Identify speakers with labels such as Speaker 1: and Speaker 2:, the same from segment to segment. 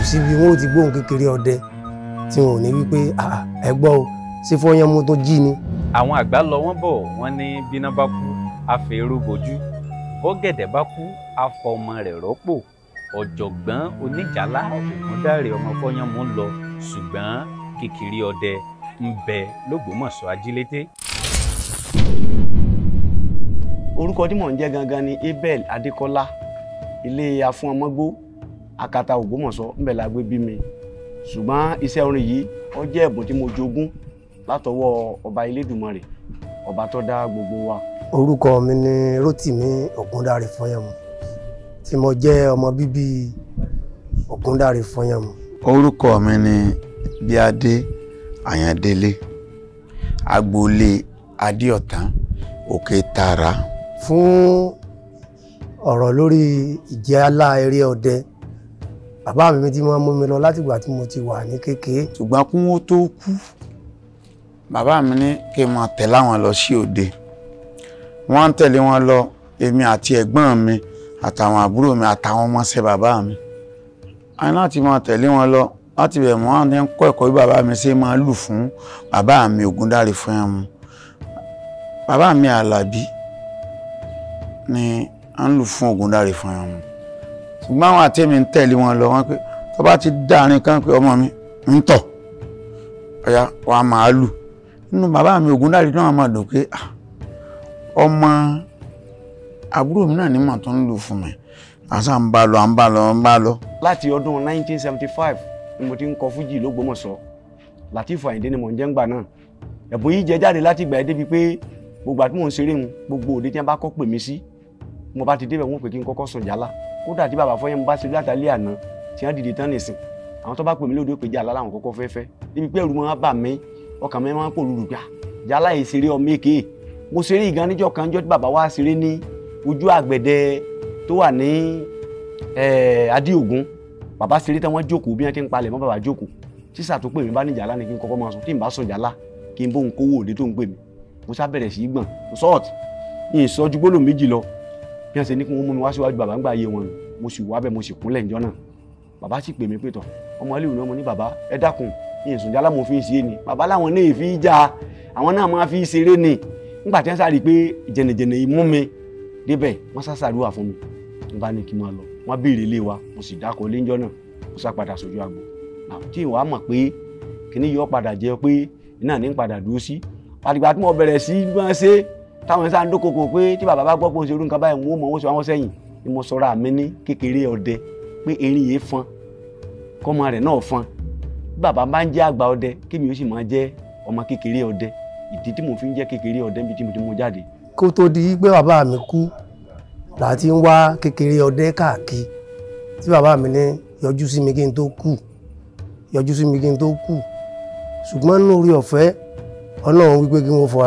Speaker 1: sí bí wọn ò ti gbóhùn Kékeré Ọdẹ tí wọn ò ní wípé ẹ gbọ́ o ṣé Foyanmu tó jí ni.
Speaker 2: àwọn àgbà lọ wọ́n bọ̀ wọ́n ní bíná bá kú àfẹ́rú bojú bọ́gẹ̀dẹ̀ bá kú afọ ọmọ rẹ̀ rọ́pò ọ̀jọ̀gbọ́n oníjàlá Ògúndáre ọmọ Foyanmu lọ ṣùgbọ́n Kékeré Ọdẹ ń bẹ l'Ògbómọ̀ṣọ́ ajílété.
Speaker 3: orúkọ tí mò ń jẹ́ gangan ni Abel Adekola, ilé afúnọmọgbó akata Ògbómọ̀ṣọ́ ńbẹ̀ la gbé bí mi, ṣùgbọ́n iṣẹ́ orin yìí ó jẹ́ ẹ̀bùn tí mo jogún látọwọ́ ọba Elédùmarè, ọba tó dá gbogbo wa.
Speaker 1: orúkọ mi ni Return of Ogundare Foyanmu tí mo jẹ́ ọmọ bíbí Ogundare Foyanmu.
Speaker 4: orúkọ mi ni Bíadé Àyàndélé, agboolé Adéọ̀tán, Òkè Tààrà.
Speaker 1: fún ọ̀rọ̀ lórí Ìjálá eré ọdẹ, bàbá mi tí wọ́n mú mi lọ látìgbà tí mo ti wà ní kékeré.
Speaker 4: ṣùgbọ́n kí wọ́n tó kú, bàbá mi ní kí n máa tẹ̀lé àwọn lọ sí òde. wọ́n ń tẹ̀lé wọn lọ, èmi àti ẹ̀gbọ́n mi àtàwọn àbúrò mi àtàwọn ọmọọṣẹ́ bàbá mi. a ní láti máa tẹ̀lé wọn lọ láti bẹ̀ wọ́n ní kọ́ ẹ̀kọ́ bí bàbá mi ṣe máa lù fún bàbá mi Ogundare Foyanmu. bàbá mi Àlàbí ni à ń lù fún Ogundare Foyanmu. ṣùgbọ́n àwọn àtẹ́mi ń tẹ̀lé wọn lọ, wọ́n pé tó bá ti dáàrin kan pé ọmọ mi ń tọ̀ ọ̀yá wa máa lù. nínú bàbá mi Ogundare náà máa dùn pé ọmọ àbúrò mi náà ní mọ̀ tó ń lù fún mi. àṣà ń bá lọ.
Speaker 3: láti ọdún 1975 ni mo ti ń kọ fújì l'Ògbómọ̀ṣọ́. Lateef Àyìndé ni mò ń jẹ́ ńgbà náà. ẹ̀bùn yìí jẹ jáde láti ìgbà débi pé gbogbo àti mò ń ṣeré mu gbogbo òde tí wọ́n bá kọ́ pè mí sí, mo bá ti débẹ̀ wọ́n pè kí n kọ́kọ́ sùn jálá. kódà tí bàbá Foyanmu bá ṣe látàlẹ́ àná tí wọ́n dìde tán nìsín, àwọn tó bá pè mí lóde ó pè jálá láwọn kọ́kọ́ fẹ́fẹ́ débi pé ẹ̀rù máa bà mí, ọkàn mi máa ń pòrúurú gbà jálá yìí ṣeré ọmọ èké. mo ṣeré ìgan níjọ́ kan tí bàbá wa ṣeré ní ojú àgbẹ̀dẹ tó wà ní Adéògún. bàbá ṣeré tán wọ́n jókòó bí wọ́n ti ń palẹ̀ mọ́ bàbá jókòó. tíṣà tó pè mí bá ní jálá ni kí n kọ́kọ́ máa sùn, tí n bá sùn jálá kí n bóun kówó òde tó ń pè mí. mo sá bẹ̀rẹ̀ sí í gbọ̀n sọ́ọ̀tì ní ìsọjú gbólóhùn méjì lọ bí wọ́n ṣe ní kí wọ́n mú mi wá síwájú bàbá ń gbà yé wọn. mo sì wá bẹ́ẹ̀ mo sì kúnlẹ̀ ńjọ́ náà. bàbá sì pè mí pé tọ̀ ọmọ ilé ìwé ọmọ ní bàbá ẹ dákun ní ìsùn jálá mo fi ń ṣe é ni. bàbá láwọn náà fi já àwọn náà máa fi ṣeré ni. nígbà tí wọ́n sáré pé jẹnẹjẹnẹ yìí mú mi débẹ̀ wọ́n sá ṣàdúrà fún mi. wọ́n bá ní kí n máa lọ, wọ́n béèrè ilé wa, mo sì dákọ̀ lé ńjọ́ náà, mo sá padà sójú agbo. tí ìwà mọ̀ pé kíní yọ padà jẹ́ pé iná ní padà dúró sí. àdìgbà tí mo bẹ̀rẹ̀ sí máa ṣe táwọn sáà ń dókòkò pé tí bàbá bá gbọ́ pé ó ṣe irú nǹkan báyìí wọ́n mọ̀ wọ́n sọ àwọn sẹ́yìn ni mo sọra mi ní Kékeré Ọdẹ pé erin yìí fọn kọ́mọ rẹ̀ náà fọn. bí bàbá bá ń jẹ́ àgbà ọdẹ kémi ó sì máa jẹ́ ọmọ Kékeré Ọdẹ. ìdí tí mo fi ń jẹ́ Kékeré Ọdẹ níbi tí mo ti mú jáde.
Speaker 1: kó tó di pé bàbá mi kú láti ń wá Kékeré Ọdẹ káàkiri, tí bàbá mi ní yọjú sí mi kí n tó kú, ṣùgbọ́n nínú orí ọ̀fẹ́ Ọlọ́run wípé kí wọ́n fọ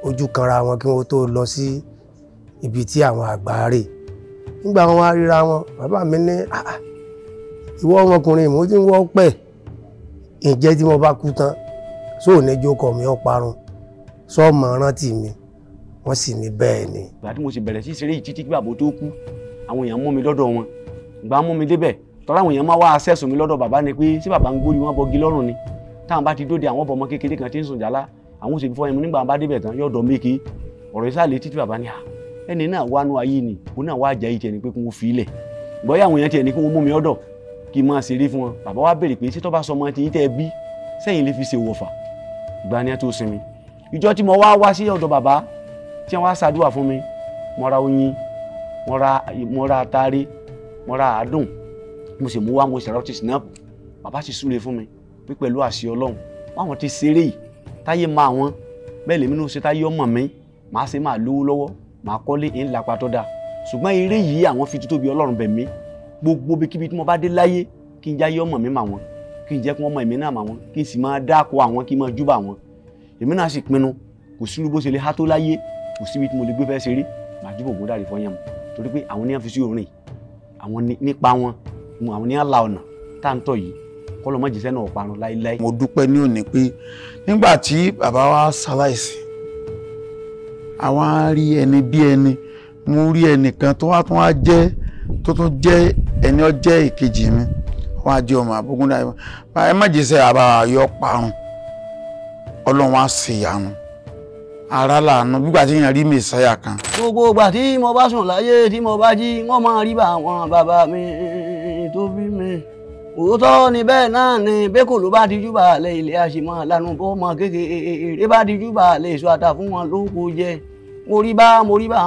Speaker 1: ojú kanra wọn kí wọ́n tó lọ sí ibi tí àwọn àgbà rè. nígbà wọn wá ríra wọn, bàbá mi ní ìwọ ọmọkùnrin mo ti ń wọ́ pẹ̀, ǹjẹ́ tí mo bá kú tán sóò ní jókòó mi ó parun, sọ́ọ̀mọ̀ rántí mi. wọ́n sì ní bẹ́ẹ̀ ni.
Speaker 3: ìgbà tí mo sì bẹ̀rẹ̀ sí ṣeré yìí títí kí bàbá tó kú, àwọn èèyàn mú mi lọ́dọ̀ wọn. ìgbà mú mi débẹ̀ tọ́lá àwọn èèyàn máa wá access mi lọ́dọ̀ bàbá ni pé tí bàbá ń gbórí wọn bọgi lọ́rùn ni. táwọn bá ti dóde àwọn ọmọ kékeré kan tí ń sùn jálá, àwọn òṣèlú Foyanmu nígbà bá débẹ̀ tán yọ̀dọ̀ méke ọ̀rọ̀ ìsàlẹ̀ títí bàbá ní ẹni náà wá nú ayé ni òun náà wá jẹ́ ìtẹ̀ ni pé kí wọ́n fi ilẹ̀. bọ́yá àwọn èèyàn tiẹ̀ ní kí wọ́n mú mi ọ̀dọ̀ kí n máa ṣeré fún wọn. bàbá wa béèrè pé ṣé tó bá sọ ọmọ tí yín tẹ́ bí sẹ́yìn lè fi ṣe wọ̀fà. ìgbà ni ẹ tó sinmi. ìjọ tí mo wá sí ọ̀dọ̀ bàbá tí wọ́n wá ṣàdúrà fún mi, mo ra oyin, mo ra atare, mo ra àádùn, mo sì mú wá mo ṣẹ̀rọ ti snap. bàbá sì súre fún mi pé pẹ̀lú àṣẹ Ọlọ́run báwọn ti ṣeré yìí táyé máa wọn bẹ́ẹ̀ lèmi náà ṣe táyé ọmọ mi, màá ṣe máa lówó lọ́wọ́, màá kọ́lé ń lapa tó dáa. ṣùgbọ́n eré yìí àwọn fi títóbi Ọlọ́run bẹ̀ mí gbogbo ibikíbi tí mo bá dé láyé kí n jáyé ọmọ mi mà wọn, kí n jẹ́ kí wọ́n mọ èmi náà mà wọn, kí n sì máa dáko àwọn, kí n máa júbà wọn. èmi náà sì pinnu kò sí irú bó ṣe lè há tó láyé, kò síbi tí mo lè gbé fẹ́ ṣeré, màá júbà Ogundare Foyanmu torí pé àwọn ní à ń fi sí orin, àwọn nípa wọn, àwọn ní à ń la ọ̀nà tá à ń tọ̀ yìí kọ́lọ́ mọ́ jẹ́sẹ́ náà parun láíláí.
Speaker 4: mo dúpẹ́ ní òní pé nígbà tí bàbá wa ṣaláìsí, àwọn á rí ẹni bí ẹni, mo rí ẹnìkan tó wá jẹ́ ẹni ó jẹ́ ìkejì mi, wọ́n á jẹ́ ọmọ Ogundare ẹ má jẹ́ sẹ́ àbá yọ parun Ọlọ́run á ṣe ìyanu ara làánú nígbà tí èèyàn rí mẹ́sàáyà kan.
Speaker 3: Gbogbo ìgbà tí mo bá sùn láyé tí mo bá jí wọ́n máa rí bá àwọn bàbá mi tó bí mi. Òótọ́ ni bẹ́ẹ̀ náà ni bẹ́kò ló bá dijú bá lẹ̀ ilé àṣìmọ́ lánàá bọ́ ọmọ kékeré bá dijú bá lẹ̀ èso àtà fún wọn lóko jẹ. Mo rí bá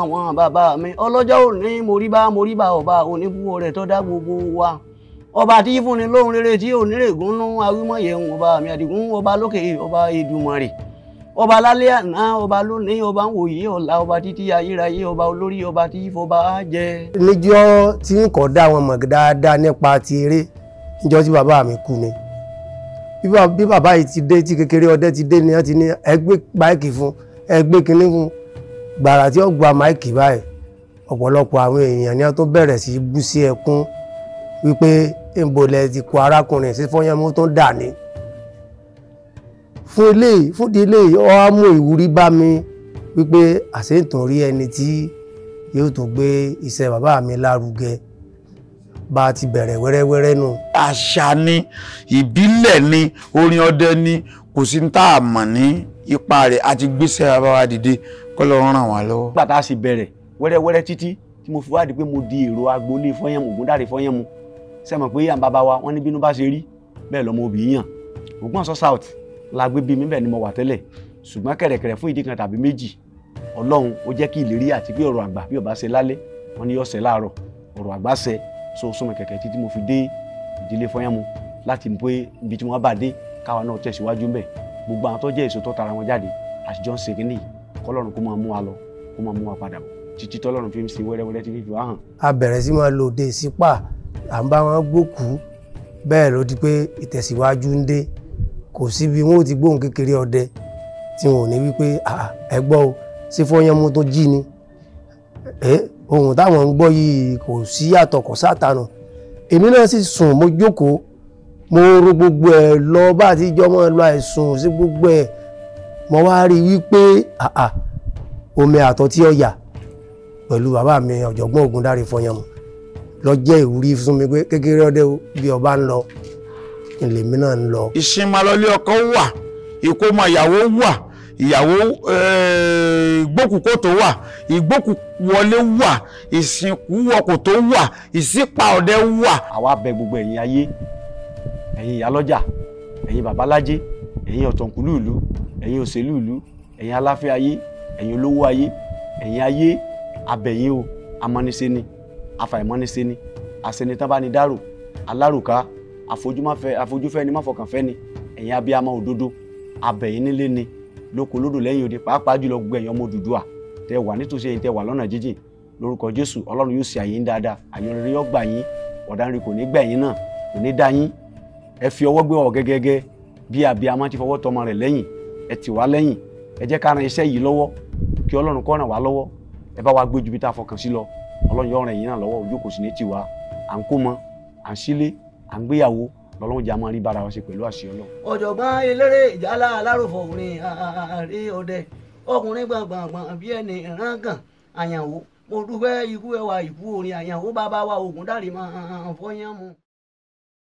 Speaker 3: àwọn bàbá mi ọlọ́jọ́ òní mo rí bá ọba oníbúwọ́ rẹ̀ tó dá gbogbo wa. Ọba tí fúnni lóhun rere tí onírègùn awímọ̀yẹ̀ ọba mi àdìgún ọba lókè ọba Èdùmàrè. Ọba lálẹ́ àná ọba lónìí ọba ń wòye ọ̀la ọba títí ayérayé ọba olórí ọba tí fọba jẹ.
Speaker 1: Níjọ́ tí n kò dá wọn mọ̀ dáadáa nípa ti eré níjọ́ tí bàbá mi kú ni bí bàbá yìí ti dé tí Kékeré Ọdẹ ti dé ni wọ́n ti ní ẹgbẹ́ máìkì fún ẹgbẹ́ kínní fún gbàrà tí ó gba máìkì báyìí ọ̀pọ̀lọpọ̀ àwọn èèyàn ni wọ́n tó bẹ̀rẹ̀ sí bú sí ẹkún wípé ìbòlẹ̀ ti kó arákùnrin sí Foyanmu tó dà ní. Fún ilé ọ á mú ìwúrí bá mi wípé àṣeyìntàn rí ẹni tí yóò tó gbé iṣẹ́ bàbá mi lárugẹ bá ti bẹ̀rẹ̀ wẹ́rẹ́wẹ́rẹ́ nù.
Speaker 4: Àṣà ni ìbílẹ̀ ni orin ọdẹ ni kò sí tá a mọ̀ ní ipa rẹ̀ àti gbéṣẹ́ bàbá wa dìde kọ́ lọ ràn wá lọ́wọ́.
Speaker 3: Nígbà tá a sì bẹ̀rẹ̀ wẹ́rẹ́wẹ́rẹ́ títí tí mo fi wádìí pé mo di èrò agboolé Foyanmu Ogundare Foyanmu sẹ́mọ̀ pé àwọn bàbá wa wọ́n ní bínú bá ṣe rí bẹ́ẹ̀ lọ́mọ òbí yàn Ògbómọ̀ṣọ́ South la gbé bí mi bẹ́ẹ̀ ni mo wà tẹ́lẹ̀ ṣùgbọ́n kẹ̀rẹ̀kẹ̀rẹ̀ fún ìdí kan tàbí méjì Ọlọ́run ó jẹ́ kí ìlérí àti pé ọ̀rọ̀ àgbà bí ó bá ṣe lálẹ́ wọ́n ní yóò ṣe láàárọ̀ ọ̀rọ̀ àgbà ṣe so súnmọ́ kẹ̀kẹ́ títí mo fi dé ìdílé Foyanmu láti mú pé ibi tí wọ́n bá dé káwa náà tẹ̀síwájú mbẹ̀ gbogbo àwọn tó jẹ́ èso tó tara wọn jáde àtijọ́ ń ṣe kínní kọ́lọ́run kó máa mú wa lọ kó máa mú wa padà bọ̀ títí tọ́lọ́run fi ń ṣe wẹ́rẹ́wẹ́rẹ́ tí fífi wá hàn.
Speaker 1: A bẹ̀rẹ̀ sí máa lo òde sípà à ń bá wọn gbókù bẹ́ẹ̀ ló di pé ìtẹ̀síwájú ń dé kò sí bí wọn ò ti gbóhùn Kékeré Ọdẹ tí wọn ò ní wípé ẹ gbọ́ o sí Foyanmu tó jí ni ohun táwọn ń gbọ́ yìí kò sí yàtọ̀ kò sátánù èmi náà sì sùn mo jókòó mo ro gbogbo ẹ̀ lọ bá àtijọ́ mọ́ lọ àìsùn sí gbogbo ẹ̀ mo wá rí wípé omi àtọ̀ tí ó yà pẹ̀lú bàbá mi Ọ̀jọ̀gbọ́n Ogundare Foyanmu lọ jẹ́ ìwúrí fún mi pé Kékeré Ọdẹ bí ọba ń lọ ìlèmí náà ń lọ.
Speaker 4: Ìsìnmalọ́lé ọkọ wà ìkómọ ìyàwó wà ìyàwó ìgbókùkòtò wà ìgbókùwọlé wà ìsìnkú wọkòtò wà ìsípa ọdẹ wà.
Speaker 3: Àwa bẹ̀ gbogbo ẹ̀yin ayé ẹ̀yin ìyálọ́jà ẹ̀yin babalájé ẹ̀yin ọ̀tọ̀kùlú ìlú ẹ̀yin òṣèlú ìlú ẹ̀yin aláfẹ́ ayé ẹ̀yin olówó ayé ẹ̀yin ayé abẹ̀yìn o amọ́nisẹ́ ni afàìmọ́nisẹ́ ni àṣẹnitán bá ní dárò alárùká àfojúfẹ́ ni máfọkànfẹ́ ni ẹ̀yin abiyamọ òdodo abẹ̀yìn nílé ni lóko lódò lẹ́yìn òde pàápàá jùlọ gbogbo ẹ̀yin ọmọ Odùduwà tẹ wà nítòsí ẹ̀yin tẹ wà lọ́nà jíjìn lórúkọ Jésù Ọlọ́run yóò ṣe àyè ń dáadáa àyàn rere yóò gbà yín ọ̀daràn kò ní gbẹ̀yìn náà kò ní dá yín ẹ fi ọwọ́ gbé ọ̀ gẹ́gẹ́gẹ́ bí abiyamọ ti fọwọ́ tọmọ rẹ̀ lẹ́yìn ẹ tì wá lẹ́yìn ẹ jẹ́ ká ran iṣẹ́ yìí lọ́wọ́ kí Ọlọ́run kó ràn wá lọ́wọ́ ẹ bá wa gbé ju bí tá a fọkàn sí lọ Ọlọ́run yóò ràn yín náà lọ́wọ́ ojú kò sì ní tiwa à ń kó mọ à ń sílé à ń gbéyàwó lọ́lọ́run jà máa rí bára wa ṣe pẹ̀lú àṣẹ Ọlọ́run. Ọ̀jọ̀gbọ́n eléré Ìjálá alárùfọ̀ orin Àrólé Ọdẹ ọkùnrin gbọ̀ngbọ̀ngbọ̀n bí ẹni ìránkàn àyànwó mo dúpẹ́ ikú ẹwà ikú orin àyànwó bàbá wa Ogundare Foyanmu.